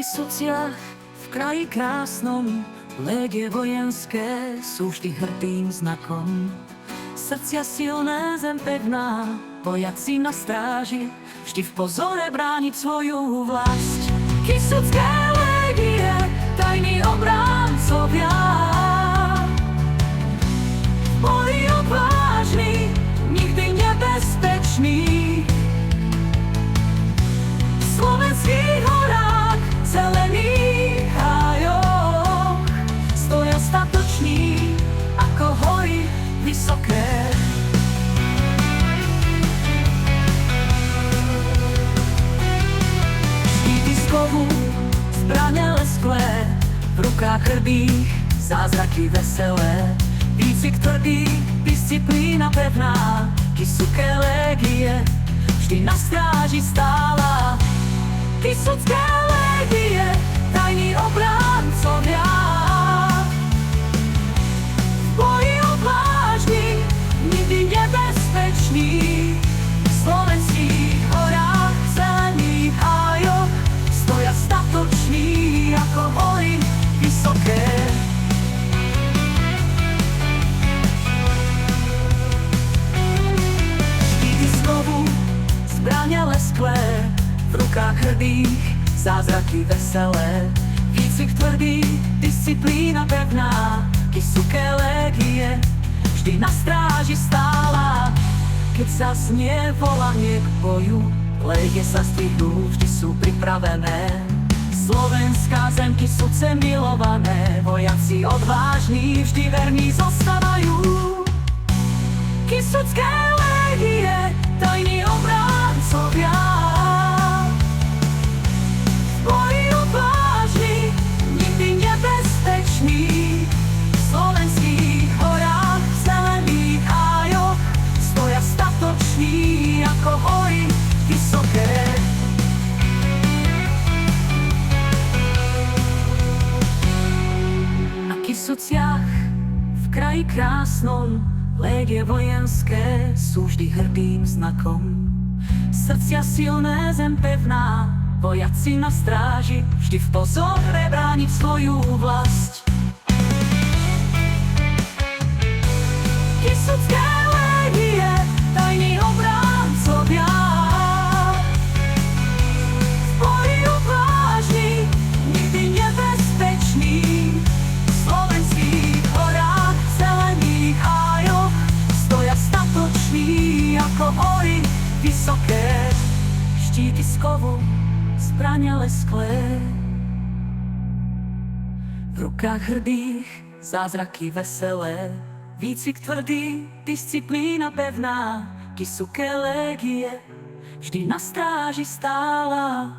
Kysuciach v kraji krásnom, légie vojenské sú vždy hrdým znakom. Srdcia silné, zem pevná, vojaci na stráži, vždy v pozore brániť svoju vlast. Kysucké légie, tajní obráncovia, boji odvážni, nikdy nebezpečný. V slovenských horách, zelených hájoch stoja statoční, ako hory vysoké. Štíty z kovu, zbraně lesklé, v rukách hrdých, zázraky veselé. Výcvik tvrdý, disciplína pevná, Kysucké légie, vždy na stráži stála. Kysucké légie, tajní obráncovia, v boji odvážni, nikdy nebezpečný. V slovenských horách, zelených hájoch stoja statoční, ako hory vysoké. Štíty z kovu, zbraně lesklé, v rukách hrdých, zázraky veselé. Výcvik tvrdý, disciplína pevná, Kysucké légie, vždy na stráži stála. Keď zaznie volanie k boju, légie sa zdvihnú, vždy sú pripravené. Slovenská zem, Kysuce milované, vojaci odvážni, vždy verní zostávajú. Kysucké légie, tajní obráncovia, boji odvážni, nikdy nebezpečný. V slovenských horách, zelených hájoch stoja statoční, ako hory vysoké. Na Kysuciach, v kraji krásnom, légie vojenské sú vždy hrdým znakom. Srdcia silné, zem pevná, vojaci na stráži, vždy v pozore brániť svoju vlast. Kysucké légie, tajní obráncovia, v boji odvážni, nikdy nebezpečný. V slovenských horách, zelených hájoch stoja statoční, ako hory vysoké. Štíty z kovu, zbraně lesklé, v rukách hrdých, zázraky veselé. Výcvik tvrdý, disciplína pevná, Kysucké légie, vždy na stráži stála.